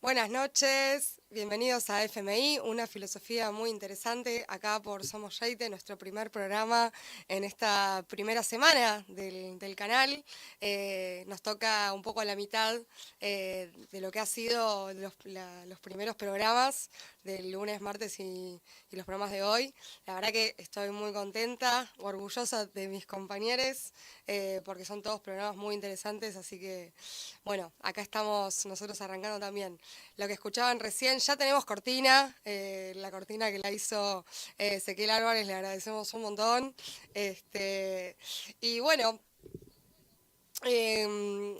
Buenas noches, bienvenidos a FMI, una filosofía muy interesante acá por Somos Reite, nuestro primer programa en esta primera semana del canal. Nos toca un poco a la mitad de lo que ha sido los primeros programas del lunes, martes y los programas de hoy. La verdad que estoy muy contenta, orgullosa de mis compañeros, porque son todos programas muy interesantes, así que bueno, acá estamos nosotros arrancando también. Lo que escuchaban recién, ya tenemos cortina, la cortina que la hizo Ezequiel Álvarez, le agradecemos un montón. Y bueno, eh, un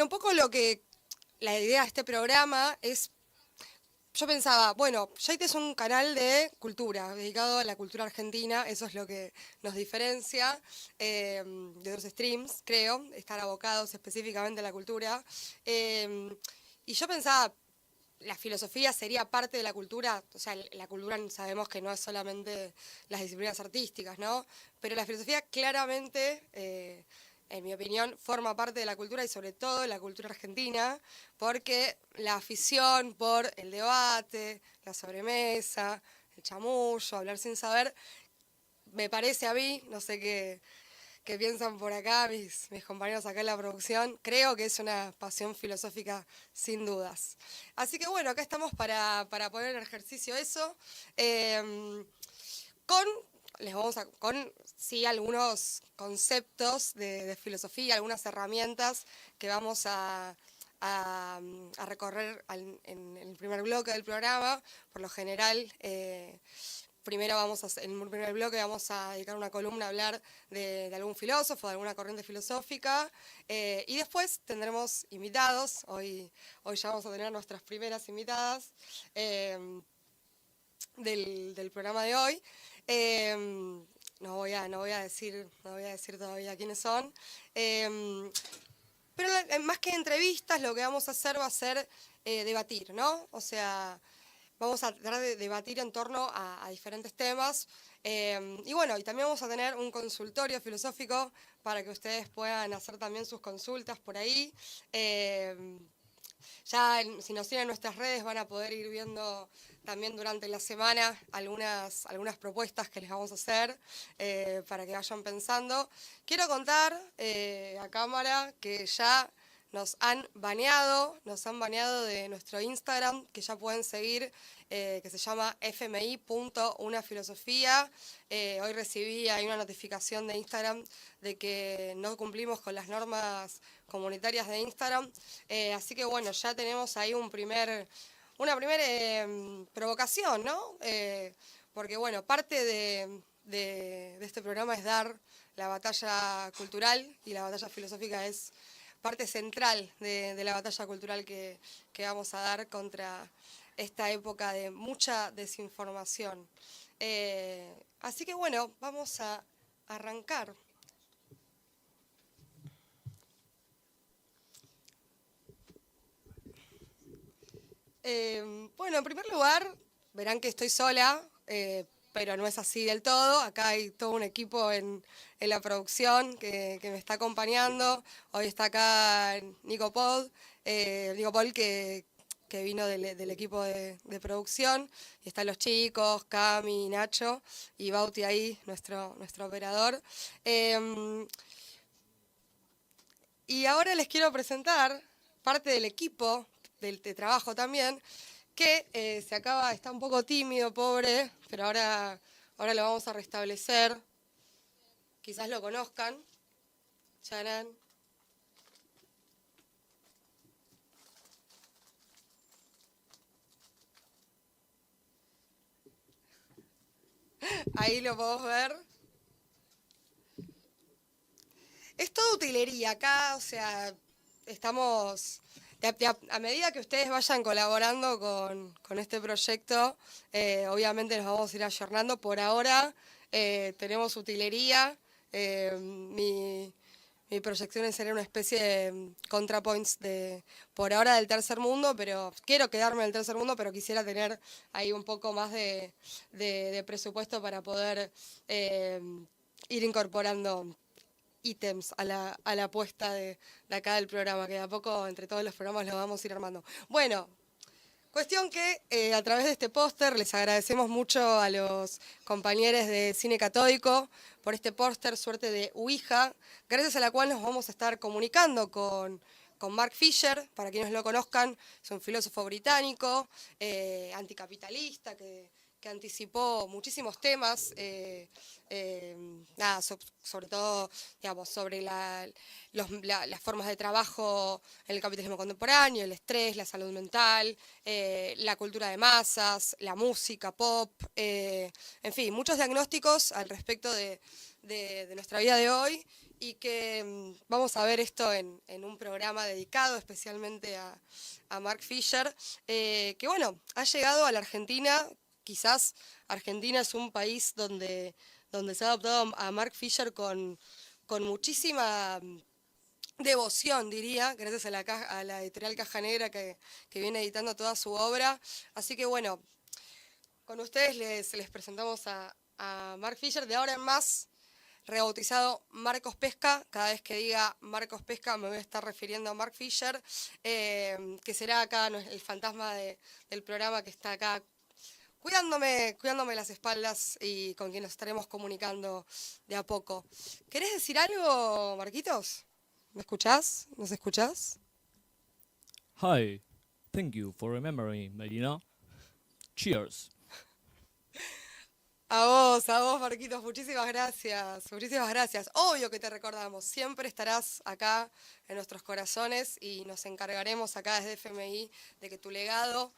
poco la idea de este programa es, yo pensaba, bueno, Yaite es un canal de cultura, dedicado a la cultura argentina, eso es lo que nos diferencia de otros streams, creo, estar abocados específicamente a la cultura. Eh, y yo pensaba, la filosofía sería parte de la cultura, o sea, la cultura sabemos que no es solamente las disciplinas artísticas, ¿no? Pero la filosofía claramente, en mi opinión, forma parte de la cultura y sobre todo de la cultura argentina, porque la afición por el debate, la sobremesa, el chamullo, hablar sin saber, me parece a mí, no sé qué piensan por acá mis compañeros acá en la producción. Creo que es una pasión filosófica sin dudas. Así que bueno, acá estamos para poner en ejercicio eso. Eh, con, con sí algunos conceptos de filosofía, algunas herramientas que vamos a recorrer en el primer bloque del programa. Por lo general, primero en un primer bloque vamos a dedicar una columna a hablar de algún filósofo, de alguna corriente filosófica, y después tendremos invitados. Hoy ya vamos a tener nuestras primeras invitadas del programa de hoy. Eh, no voy a decir todavía quiénes son. Pero más que entrevistas, lo que vamos a hacer va a ser debatir, ¿no? O sea, vamos a tratar de debatir en torno a diferentes temas. Y bueno, y también vamos a tener un consultorio filosófico para que ustedes puedan hacer también sus consultas por ahí. Eh, si nos siguen en nuestras redes van a poder ir viendo también durante la semana algunas propuestas que les vamos a hacer para que vayan pensando. Quiero contar a cámara que ya nos han baneado de nuestro Instagram, que ya pueden seguir, que se llama fmi.unafilosofía. Hoy recibí ahí una notificación de Instagram de que no cumplimos con las normas comunitarias de Instagram. Así que bueno, ya tenemos ahí una primera provocación, ¿no? Porque bueno, parte de este programa es dar la batalla cultural y la batalla filosófica es parte central de la batalla cultural que vamos a dar contra esta época de mucha desinformación. Así que bueno, vamos a arrancar. Bueno, en primer lugar, verán que estoy sola, pero no es así del todo. Acá hay todo un equipo en la producción que me está acompañando. Hoy está acá Nico Paul que vino del equipo de producción. Y están los chicos, Cami, Nacho y Bauti ahí, nuestro operador. Y ahora les quiero presentar parte del equipo de trabajo también, que está un poco tímido, pobre, pero ahora lo vamos a restablecer. Quizás lo conozcan. Charan. Ahí lo podemos ver. Es toda utilería acá, o sea, estamos... A medida que ustedes vayan colaborando con este proyecto, obviamente nos vamos a ir ayornando. Por ahora tenemos utilería. Mi proyección es ser una especie de ContraPoints por ahora del tercer mundo, pero quiero quedarme en el tercer mundo, pero quisiera tener ahí un poco más de presupuesto para poder ir incorporando ítems a la apuesta de acá del programa, que de a poco entre todos los programas lo vamos a ir armando. Bueno, cuestión que a través de este póster les agradecemos mucho a los compañeros de Cine Catódico por este póster, suerte de Ouija, gracias a la cual nos vamos a estar comunicando con Mark Fisher. Para quienes lo conozcan, es un filósofo británico, anticapitalista, que anticipó muchísimos temas, sobre todo, digamos, sobre las formas de trabajo en el capitalismo contemporáneo, el estrés, la salud mental, la cultura de masas, la música pop, en fin, muchos diagnósticos al respecto de nuestra vida de hoy, y que vamos a ver esto en un programa dedicado especialmente a Mark Fisher, que bueno, ha llegado a la Argentina. Quizás Argentina es un país donde se ha adoptado a Mark Fisher con muchísima devoción, diría, gracias a la editorial Caja Negra que viene editando toda su obra. Así que bueno, con ustedes les presentamos a Mark Fisher, de ahora en más rebautizado Marcos Pesca. Cada vez que diga Marcos Pesca me voy a estar refiriendo a Mark Fisher, que será acá el fantasma del programa, que está acá cuidándome las espaldas y con quien nos estaremos comunicando de a poco. ¿Querés decir algo, Marquitos? ¿Me escuchás? ¿Nos escuchás? Hi, thank you for remembering, Melina. Cheers. A vos, Marquitos, muchísimas gracias, muchísimas gracias. Obvio que te recordamos, siempre estarás acá en nuestros corazones y nos encargaremos acá desde FMI de que tu legado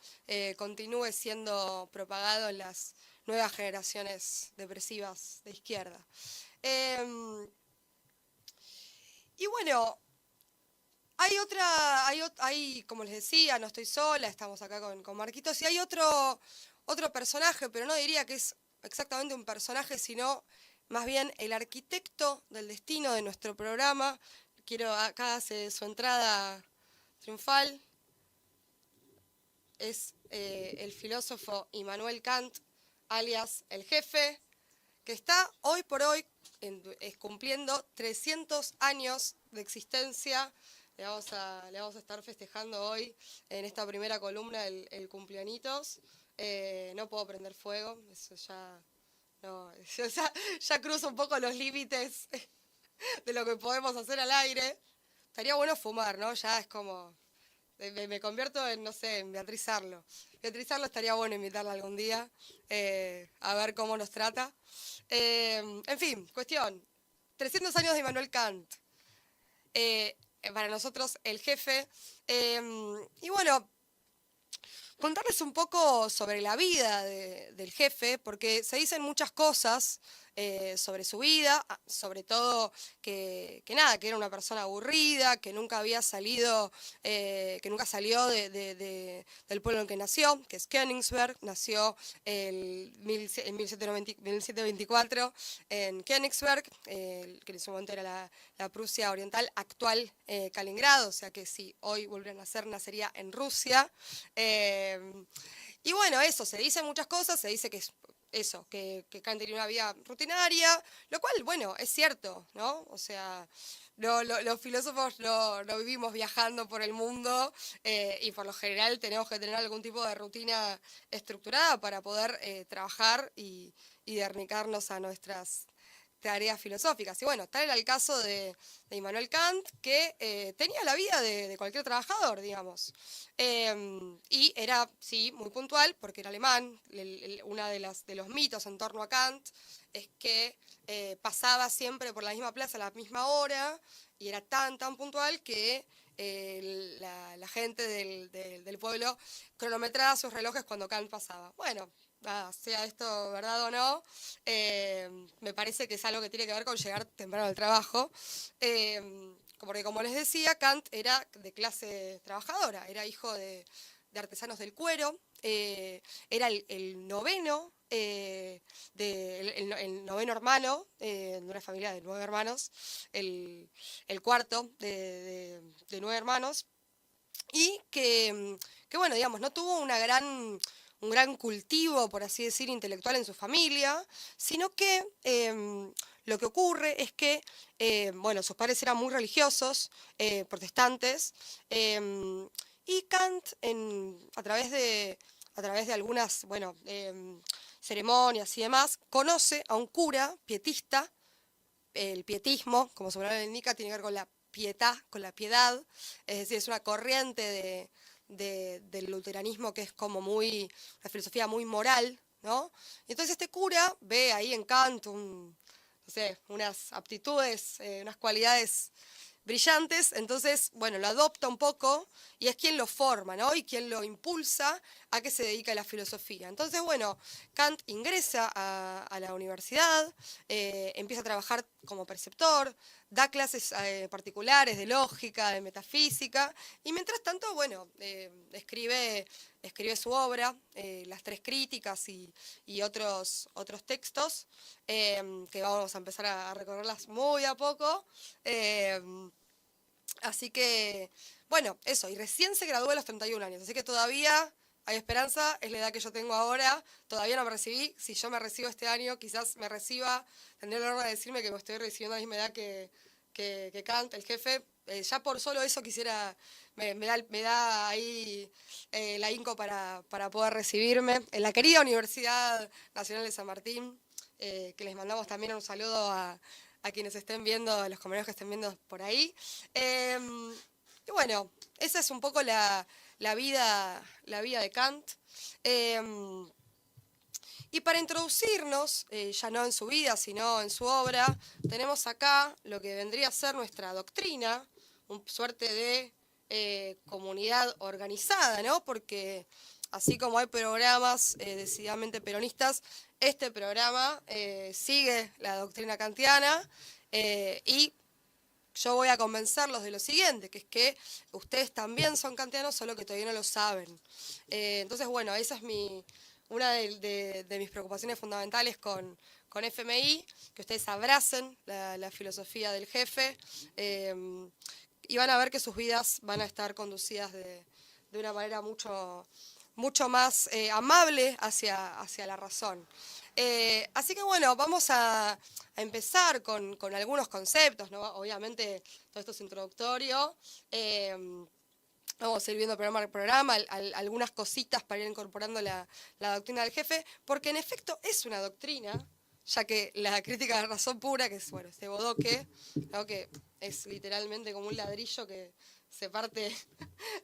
continúe siendo propagado en las nuevas generaciones depresivas de izquierda. Y bueno, hay, como les decía, no estoy sola, estamos acá con Marquitos, y hay otro personaje, pero no diría que es exactamente un personaje, sino más bien el arquitecto del destino de nuestro programa. Quiero, acá hace su entrada triunfal, es el filósofo Immanuel Kant, alias el jefe, que está hoy por hoy cumpliendo 300 años de existencia. Le vamos a estar festejando hoy en esta primera columna el cumpleañitos. No puedo prender fuego, eso ya, no, ya cruzo un poco los límites de lo que podemos hacer al aire. Estaría bueno fumar, ¿no? Ya es como, me convierto en, no sé, en Beatriz Arlo. Beatriz Arlo estaría bueno invitarla algún día, a ver cómo nos trata. En fin, cuestión, 300 años de Immanuel Kant. Para nosotros el jefe. Y bueno, contarles un poco sobre la vida del jefe, porque se dicen muchas cosas sobre su vida, sobre todo que era una persona aburrida, que nunca había salido, que nunca salió del pueblo en el que nació, que es Königsberg. Nació en 1724 en Königsberg, que en ese momento era la Prusia Oriental, actual Kaliningrado, o sea que si hoy volviera a nacer, nacería en Rusia. Y bueno, eso, se dicen muchas cosas, se dice que es eso, que Kant tenía una vida rutinaria, lo cual, bueno, es cierto, ¿no? O sea, los filósofos no vivimos viajando por el mundo, y por lo general tenemos que tener algún tipo de rutina estructurada para poder trabajar y dedicarnos a nuestras tareas filosóficas. Y bueno, tal era el caso de Immanuel Kant, que tenía la vida de cualquier trabajador, digamos. Y era, sí, muy puntual, porque era alemán. Una de los mitos en torno a Kant es que pasaba siempre por la misma plaza a la misma hora, y era tan puntual que la gente del pueblo cronometraba sus relojes cuando Kant pasaba. Bueno, nada, sea esto verdad o no, me parece que es algo que tiene que ver con llegar temprano al trabajo, porque como les decía, Kant era de clase trabajadora, era hijo de artesanos del cuero, era el noveno, el noveno hermano, de una familia de 9 hermanos, el cuarto de 9 hermanos, y que bueno, digamos, no tuvo un gran cultivo, por así decir, intelectual en su familia, sino que lo que ocurre es que, bueno, sus padres eran muy religiosos, protestantes, y Kant, a través de algunas, bueno, ceremonias y demás, conoce a un cura pietista. El pietismo, como su nombre indica, tiene que ver con la pietà, con la piedad, es decir, es una corriente del luteranismo que es como una filosofía muy moral, ¿no? Y entonces este cura ve ahí en Kant no sé, unas aptitudes, unas cualidades brillantes, entonces, bueno, lo adopta un poco y es quien lo forma, ¿no? Y quien lo impulsa a que se dedique a la filosofía. Entonces, bueno, Kant ingresa a la universidad, empieza a trabajar como preceptor, da clases particulares de lógica, de metafísica, y mientras tanto, bueno, escribe su obra, las tres críticas y otros textos, que vamos a empezar a recorrerlas muy a poco. Así que, bueno, eso, y recién se graduó a los 31 años, así que todavía hay esperanza, es la edad que yo tengo ahora, todavía no me recibí, si yo me recibo este año, quizás me reciba, tendría el honor de decirme que me estoy recibiendo a la misma edad que Kant, el jefe, ya por solo eso quisiera, me da ahí el ahínco para poder recibirme en la querida Universidad Nacional de San Martín, que les mandamos también un saludo a quienes estén viendo, a los compañeros que estén viendo por ahí. Y bueno, esa es un poco la vida de Kant. Y para introducirnos, ya no en su vida, sino en su obra, tenemos acá lo que vendría a ser nuestra doctrina, una suerte de comunidad organizada, ¿no? Porque así como hay programas decididamente peronistas, este programa sigue la doctrina kantiana y yo voy a convencerlos de lo siguiente, que es que ustedes también son kantianos, solo que todavía no lo saben. Entonces, bueno, esa es una de mis preocupaciones fundamentales con FMI, que ustedes abracen la filosofía del jefe y van a ver que sus vidas van a estar conducidas de una manera mucho más amable hacia la razón. Así que bueno, vamos a empezar con algunos conceptos, ¿no? Obviamente todo esto es introductorio. Vamos a ir viendo programa por programa, algunas cositas para ir incorporando la doctrina del jefe, porque en efecto es una doctrina, ya que la crítica de la razón pura, que es bueno, este bodoque, ¿no? Que es literalmente como un ladrillo que se parte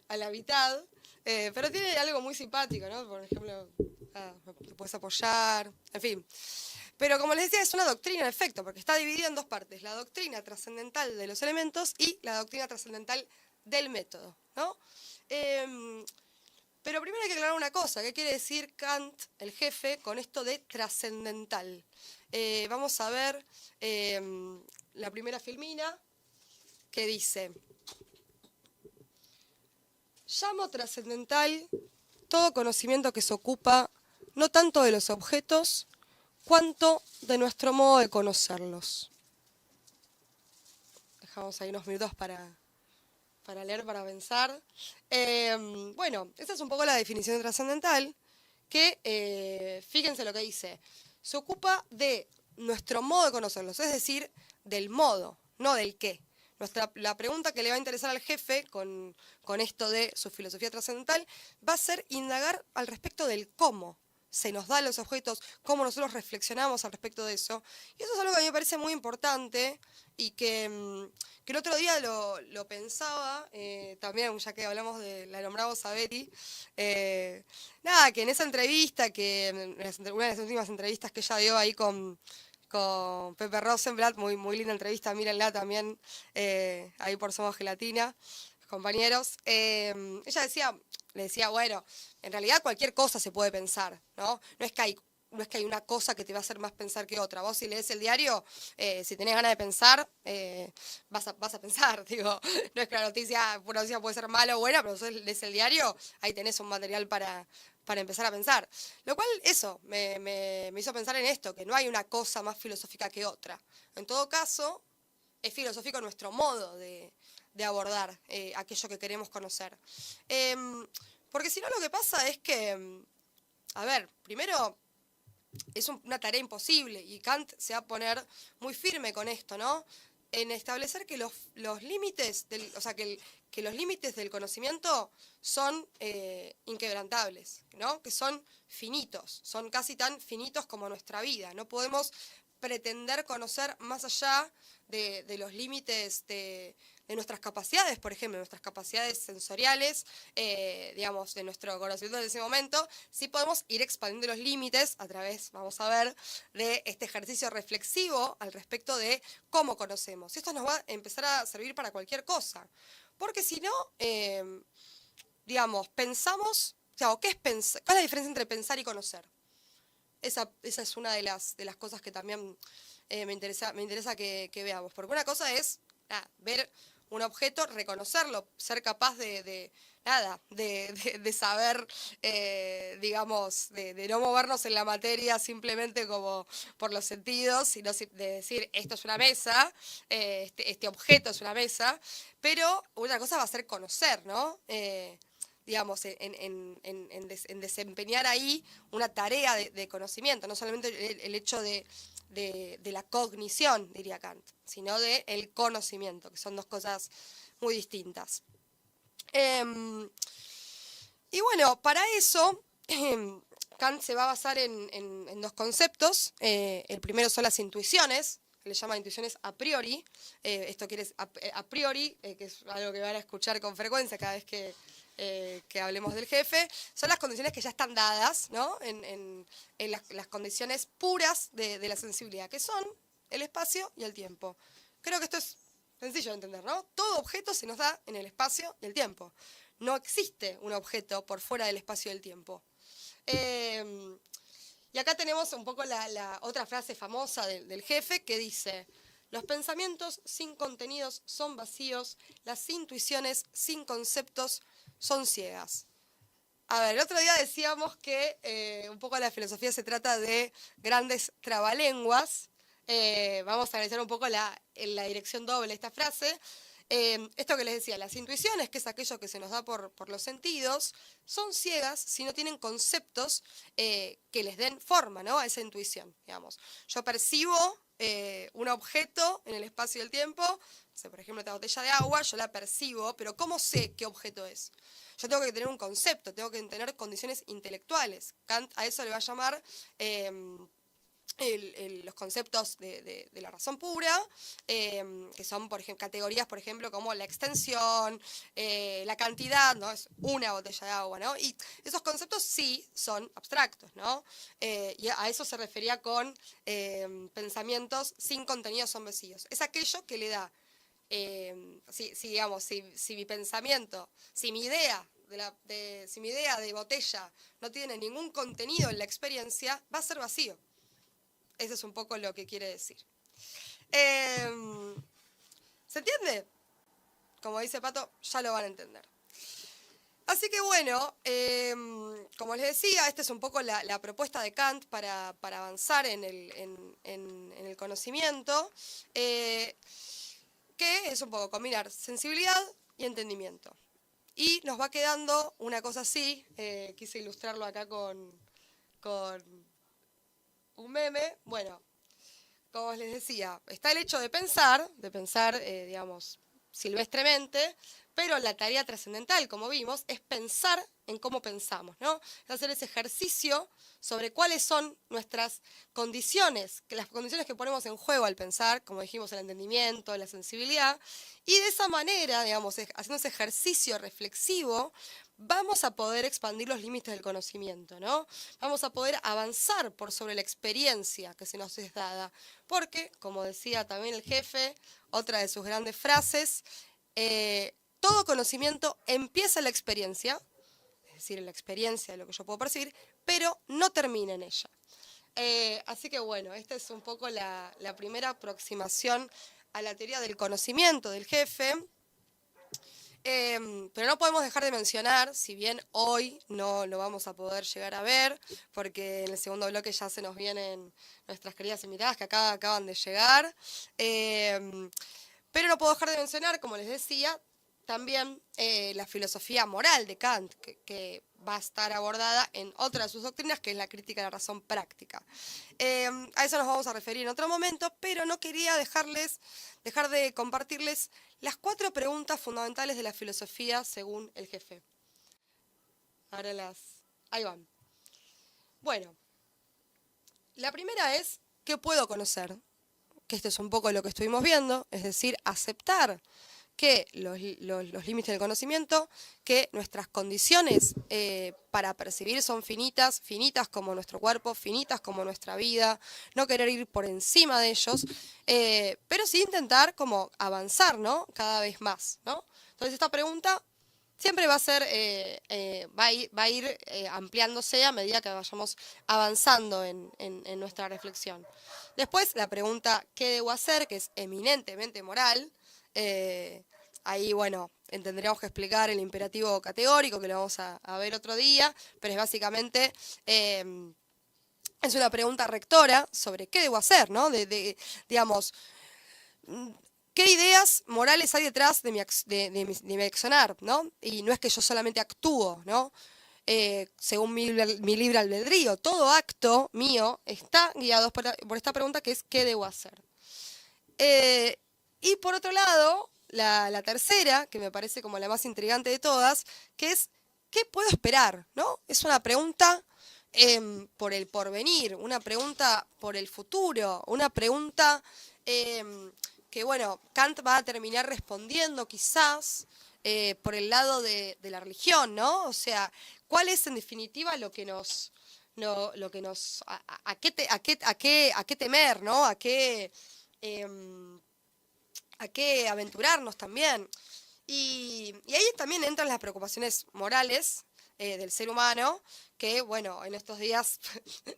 a la mitad, pero tiene algo muy simpático, ¿no? Por ejemplo, te puedes apoyar, en fin. Pero como les decía, es una doctrina en efecto, porque está dividida en dos partes, la doctrina trascendental de los elementos y la doctrina trascendental del método, ¿no? Pero primero hay que aclarar una cosa, ¿qué quiere decir Kant, el jefe, con esto de trascendental? Vamos a ver la primera filmina, que dice: llamo trascendental todo conocimiento que se ocupa no tanto de los objetos, cuanto de nuestro modo de conocerlos. Dejamos ahí unos minutos para leer, para pensar. Bueno, esa es un poco la definición de trascendental, que fíjense lo que dice. Se ocupa de nuestro modo de conocerlos, es decir, del modo, no del qué. La pregunta que le va a interesar al jefe con esto de su filosofía trascendental va a ser indagar al respecto del cómo se nos dan los objetos, cómo nosotros reflexionamos al respecto de eso. Y eso es algo que a mí me parece muy importante y que el otro día lo pensaba, también, ya que hablamos la nombramos a Betty, nada, que en esa entrevista, una de las últimas entrevistas que ella dio ahí con Pepe Rosenblatt, muy linda entrevista, mírenla también, ahí por Somos Gelatina, compañeros. Ella le decía, bueno, en realidad cualquier cosa se puede pensar, ¿no? No es que hay una cosa que te va a hacer más pensar que otra. Vos si lees el diario, si tenés ganas de pensar, vas a pensar, digo. No es que una noticia puede ser mala o buena, pero si lees el diario, ahí tenés un material para empezar a pensar. Lo cual, eso, me hizo pensar en esto, que no hay una cosa más filosófica que otra. En todo caso, es filosófico nuestro modo de abordar aquello que queremos conocer. Porque si no, lo que pasa es que, a ver, primero, es una tarea imposible y Kant se va a poner muy firme con esto, ¿no? En establecer que los límites, o sea, que los límites del conocimiento son inquebrantables, ¿no? Que son finitos, son casi tan finitos como nuestra vida. No podemos pretender conocer más allá de los límites de nuestras capacidades, por ejemplo, nuestras capacidades sensoriales, digamos, de nuestro conocimiento en ese momento. Sí podemos ir expandiendo los límites a través, vamos a ver, de este ejercicio reflexivo al respecto de cómo conocemos. Y esto nos va a empezar a servir para cualquier cosa. Porque si no, digamos, pensamos, o sea, ¿qué es pensar? ¿Cuál es la diferencia entre pensar y conocer? Esa es una de las cosas que también me interesa que veamos. Porque una cosa es ver un objeto, reconocerlo, ser capaz de saber, digamos, de no movernos en la materia simplemente como por los sentidos, sino de decir, esto es una mesa, este objeto es una mesa, pero una cosa va a ser conocer, ¿no? Digamos, en desempeñar ahí una tarea de conocimiento, no solamente el hecho de la cognición, diría Kant, sino del conocimiento, que son dos cosas muy distintas. Y bueno, para eso Kant se va a basar en dos conceptos. El primero son las intuiciones, que le llaman intuiciones a priori. Esto quiere decir a priori, que es algo que van a escuchar con frecuencia cada vez que hablemos del jefe. Son las condiciones que ya están dadas, ¿no? En las condiciones puras de la sensibilidad, que son el espacio y el tiempo. Creo que esto es sencillo de entender, ¿no? Todo objeto se nos da en el espacio y el tiempo. No existe un objeto por fuera del espacio y el tiempo. Y acá tenemos un poco la otra frase famosa del jefe que dice: los pensamientos sin contenidos son vacíos, las intuiciones sin conceptos son ciegas. A ver, el otro día decíamos que un poco la filosofía se trata de grandes trabalenguas. Vamos a analizar un poco en la dirección doble de esta frase. Esto que les decía, las intuiciones, que es aquello que se nos da por los sentidos, son ciegas si no tienen conceptos que les den forma, ¿no? A esa intuición, digamos. Yo percibo un objeto en el espacio y el tiempo, o sea, por ejemplo, esta botella de agua, yo la percibo, pero ¿cómo sé qué objeto es? Yo tengo que tener un concepto, tengo que tener condiciones intelectuales. Kant a eso le va a llamar los conceptos de la razón pura, que son, por ejemplo, categorías, por ejemplo, como la extensión, la cantidad, ¿no? Es una botella de agua, ¿no? Y esos conceptos sí son abstractos, ¿no? Y a eso se refería con pensamientos sin contenido son vacíos. Es aquello que le da, si mi pensamiento, si mi idea si mi idea de botella no tiene ningún contenido en la experiencia, va a ser vacío. Eso es un poco lo que quiere decir. ¿Se entiende? Como dice Pato, ya lo van a entender. Así que bueno, como les decía, esta es un poco la propuesta de Kant para avanzar en el conocimiento, que es un poco combinar sensibilidad y entendimiento. Y nos va quedando una cosa así, quise ilustrarlo acá con un meme. Bueno, como les decía, está el hecho de pensar, digamos, silvestremente, pero la tarea trascendental, como vimos, es pensar en cómo pensamos, ¿no? Es hacer ese ejercicio sobre cuáles son nuestras condiciones, las condiciones que ponemos en juego al pensar, como dijimos, el entendimiento, la sensibilidad, y de esa manera, digamos, haciendo ese ejercicio reflexivo, vamos a poder expandir los límites del conocimiento, ¿no? Vamos a poder avanzar por sobre la experiencia que se nos es dada, porque, como decía también el jefe, otra de sus grandes frases, todo conocimiento empieza en la experiencia, es decir, en la experiencia de lo que yo puedo percibir, pero no termina en ella. Así que bueno, esta es un poco la primera aproximación a la teoría del conocimiento del jefe. Pero no podemos dejar de mencionar, si bien hoy no lo vamos a poder llegar a ver, porque en el segundo bloque ya se nos vienen nuestras queridas invitadas que acaban de llegar, pero no puedo dejar de mencionar, como les decía, también la filosofía moral de Kant, que va a estar abordada en otra de sus doctrinas, que es la crítica de la razón práctica. A eso nos vamos a referir en otro momento, pero no quería dejar de compartirles las 4 preguntas fundamentales de la filosofía según el jefe. Ahora ahí van. Bueno, la primera es, ¿qué puedo conocer? Que esto es un poco lo que estuvimos viendo, es decir, aceptar que los límites del conocimiento, que nuestras condiciones para percibir son finitas como nuestro cuerpo, finitas como nuestra vida, no querer ir por encima de ellos, pero sí intentar como avanzar, ¿no? Cada vez más, ¿no? Entonces esta pregunta siempre va a ser, va a ir ampliándose a medida que vayamos avanzando en nuestra reflexión. Después, la pregunta ¿qué debo hacer?, que es eminentemente moral. Ahí, bueno, tendremos que explicar el imperativo categórico, que lo vamos a ver otro día, pero es básicamente, es una pregunta rectora sobre qué debo hacer, ¿no? Digamos, ¿qué ideas morales hay detrás de mi accionar, ¿no? Y no es que yo solamente actúo, ¿no? Según mi libre albedrío, todo acto mío está guiado por esta pregunta que es ¿qué debo hacer? Y por otro lado, la tercera, que me parece como la más intrigante de todas, que es ¿qué puedo esperar? ¿No? Es una pregunta por el porvenir, una pregunta por el futuro, una pregunta que, bueno, Kant va a terminar respondiendo quizás por el lado de la religión, ¿no? O sea, ¿cuál es en definitiva lo que nos... a qué temer, ¿no? A qué aventurarnos también. Y ahí también entran las preocupaciones morales del ser humano, que, bueno, en estos días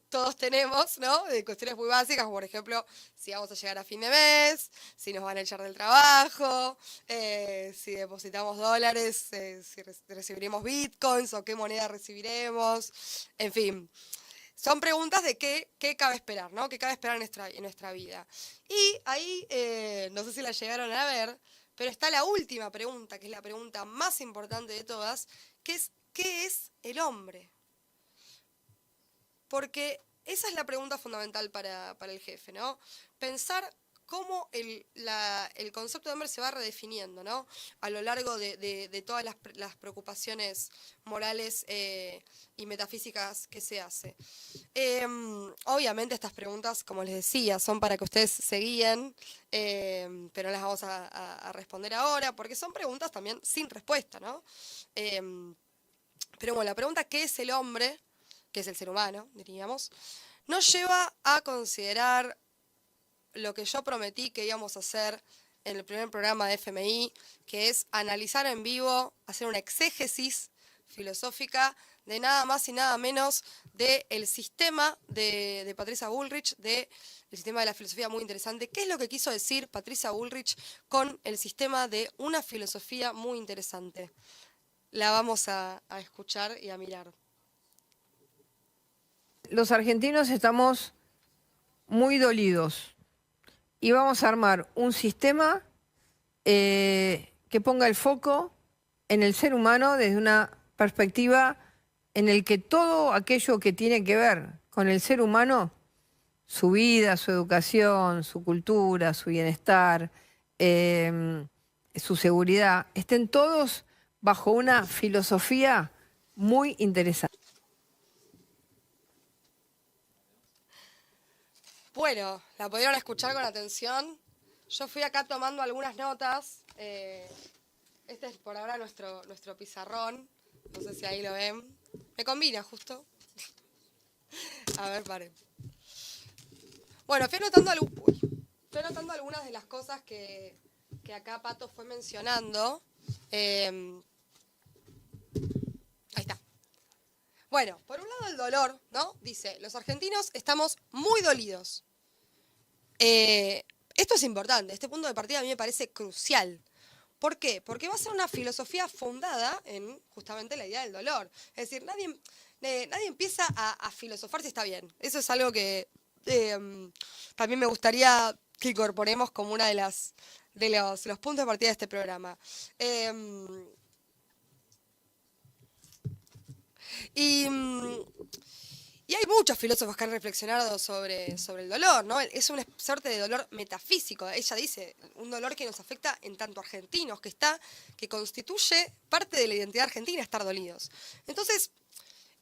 todos tenemos, ¿no? De cuestiones muy básicas, por ejemplo, si vamos a llegar a fin de mes, si nos van a echar del trabajo, si depositamos dólares, si recibiremos bitcoins o qué moneda recibiremos, en fin. Son preguntas de qué cabe esperar, ¿no? ¿Qué cabe esperar en nuestra vida? Y ahí, no sé si la llegaron a ver, pero está la última pregunta, que es la pregunta más importante de todas, que es ¿qué es el hombre? Porque esa es la pregunta fundamental para el jefe, ¿no? Pensar cómo el concepto de hombre se va redefiniendo, ¿no? A lo largo de todas las preocupaciones morales y metafísicas que se hace. Obviamente estas preguntas, como les decía, son para que ustedes se guíen, pero no las vamos a responder ahora, porque son preguntas también sin respuesta, ¿no? Pero bueno, la pregunta ¿qué es el hombre?, que es el ser humano, diríamos, nos lleva a considerar lo que yo prometí que íbamos a hacer en el primer programa de FMI, que es analizar en vivo, hacer una exégesis filosófica de nada más y nada menos del sistema de Patricia Bullrich, del sistema de la filosofía muy interesante. ¿Qué es lo que quiso decir Patricia Bullrich con el sistema de una filosofía muy interesante? La vamos a escuchar y a mirar. Los argentinos estamos muy dolidos y vamos a armar un sistema que ponga el foco en el ser humano desde una perspectiva en el que todo aquello que tiene que ver con el ser humano, su vida, su educación, su cultura, su bienestar, su seguridad, estén todos bajo una filosofía muy interesante. Bueno, la pudieron escuchar con atención. Yo fui acá tomando algunas notas. Este es por ahora nuestro pizarrón. No sé si ahí lo ven. Me combina justo. A ver, paren. Bueno, fui anotando algunas de las cosas que acá Pato fue mencionando. Ahí está. Bueno, por un lado el dolor, ¿no? Dice, los argentinos estamos muy dolidos. Esto es importante, este punto de partida a mí me parece crucial. ¿Por qué? Porque va a ser una filosofía fundada en justamente la idea del dolor. Es decir, nadie empieza a filosofar si está bien. Eso es algo que también me gustaría que incorporemos como una de las de los puntos de partida de este programa. Y, y hay muchos filósofos que han reflexionado sobre el dolor, ¿no? Es una suerte de dolor metafísico. Ella dice, un dolor que nos afecta en tanto argentinos, que constituye parte de la identidad argentina estar dolidos. Entonces,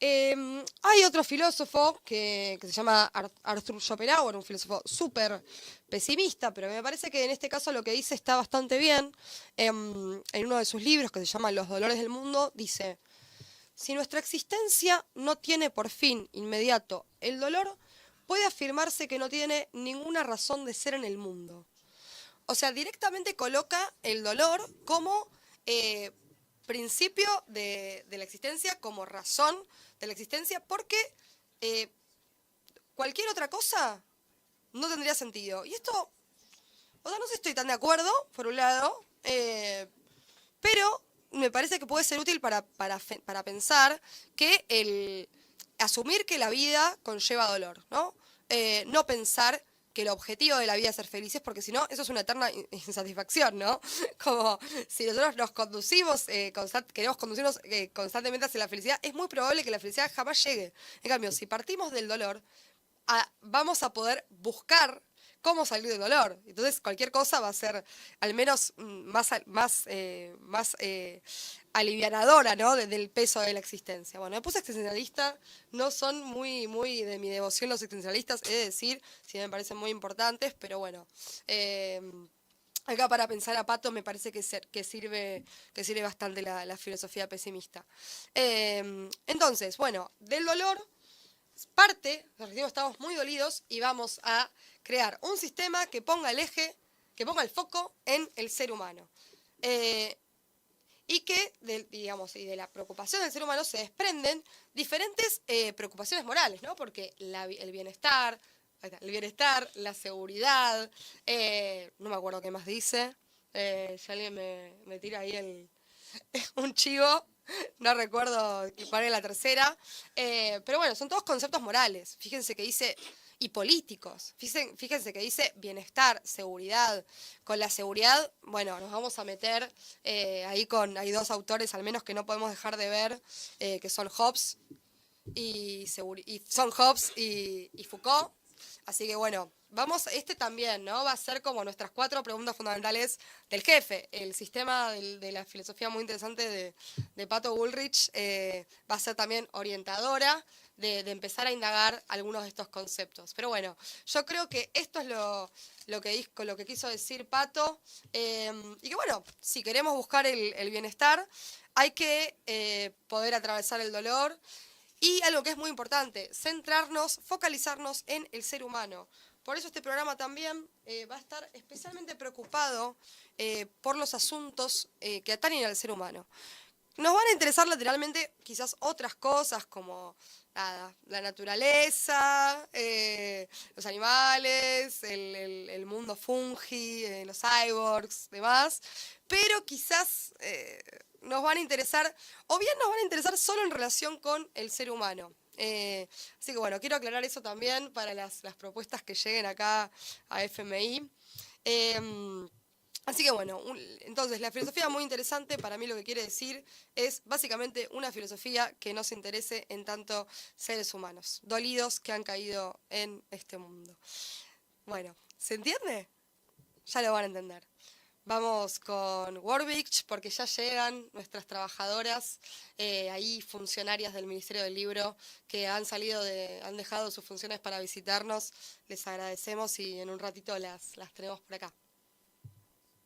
hay otro filósofo que se llama Arthur Schopenhauer, un filósofo súper pesimista, pero me parece que en este caso lo que dice está bastante bien. En uno de sus libros, que se llama Los dolores del mundo, dice: si nuestra existencia no tiene por fin inmediato el dolor, puede afirmarse que no tiene ninguna razón de ser en el mundo. O sea, directamente coloca el dolor como principio de la existencia, como razón de la existencia, porque cualquier otra cosa no tendría sentido. Y esto, o sea, no sé si estoy tan de acuerdo, por un lado, pero me parece que puede ser útil para pensar que el asumir que la vida conlleva dolor, ¿no? No pensar que el objetivo de la vida es ser felices, porque si no, eso es una eterna insatisfacción, ¿no? Como si nosotros nos conducimos, queremos conducirnos constantemente hacia la felicidad, es muy probable que la felicidad jamás llegue. En cambio, si partimos del dolor, vamos a poder buscar cómo salir del dolor. Entonces, cualquier cosa va a ser al menos más alivianadora, ¿no? Del peso de la existencia. Bueno, me puse existencialista, no son muy de mi devoción los existencialistas, he de decir, sí me parecen muy importantes, pero bueno, acá para pensar a Pato me parece que sirve bastante la filosofía pesimista. Entonces, bueno, del dolor parte, estamos muy dolidos y vamos a crear un sistema que ponga el eje, que ponga el foco en el ser humano. Y que, y de la preocupación del ser humano se desprenden diferentes preocupaciones morales, ¿no? Porque el bienestar, la seguridad, no me acuerdo qué más dice, si alguien me tira ahí un chivo, no recuerdo cuál es la tercera, pero bueno, son todos conceptos morales. Fíjense que dice, y políticos. Fíjense que dice bienestar, seguridad. Con la seguridad, bueno, nos vamos a meter hay dos autores al menos que no podemos dejar de ver, que son Hobbes y Foucault. Así que bueno, también, ¿no? Va a ser como nuestras 4 preguntas fundamentales del jefe. El sistema de la filosofía muy interesante de Pato Bullrich va a ser también orientadora de empezar a indagar algunos de estos conceptos. Pero bueno, yo creo que esto es lo que quiso decir Pato. Y que bueno, si queremos buscar el bienestar, hay que poder atravesar el dolor. Y algo que es muy importante, focalizarnos en el ser humano. Por eso este programa también va a estar especialmente preocupado por los asuntos que atañen al ser humano. Nos van a interesar lateralmente quizás otras cosas como la naturaleza, los animales, el mundo fungi, los cyborgs, demás, pero quizás nos van a interesar, o bien nos van a interesar solo en relación con el ser humano. Así que bueno, quiero aclarar eso también para las propuestas que lleguen acá a FMI. Así que bueno, entonces la filosofía muy interesante, para mí lo que quiere decir es básicamente una filosofía que no se interese en tanto seres humanos, dolidos que han caído en este mundo. Bueno, ¿se entiende? Ya lo van a entender. Vamos con Warwick, porque ya llegan nuestras trabajadoras, ahí funcionarias del Ministerio del Libro, que han dejado sus funciones para visitarnos. Les agradecemos y en un ratito las tenemos por acá.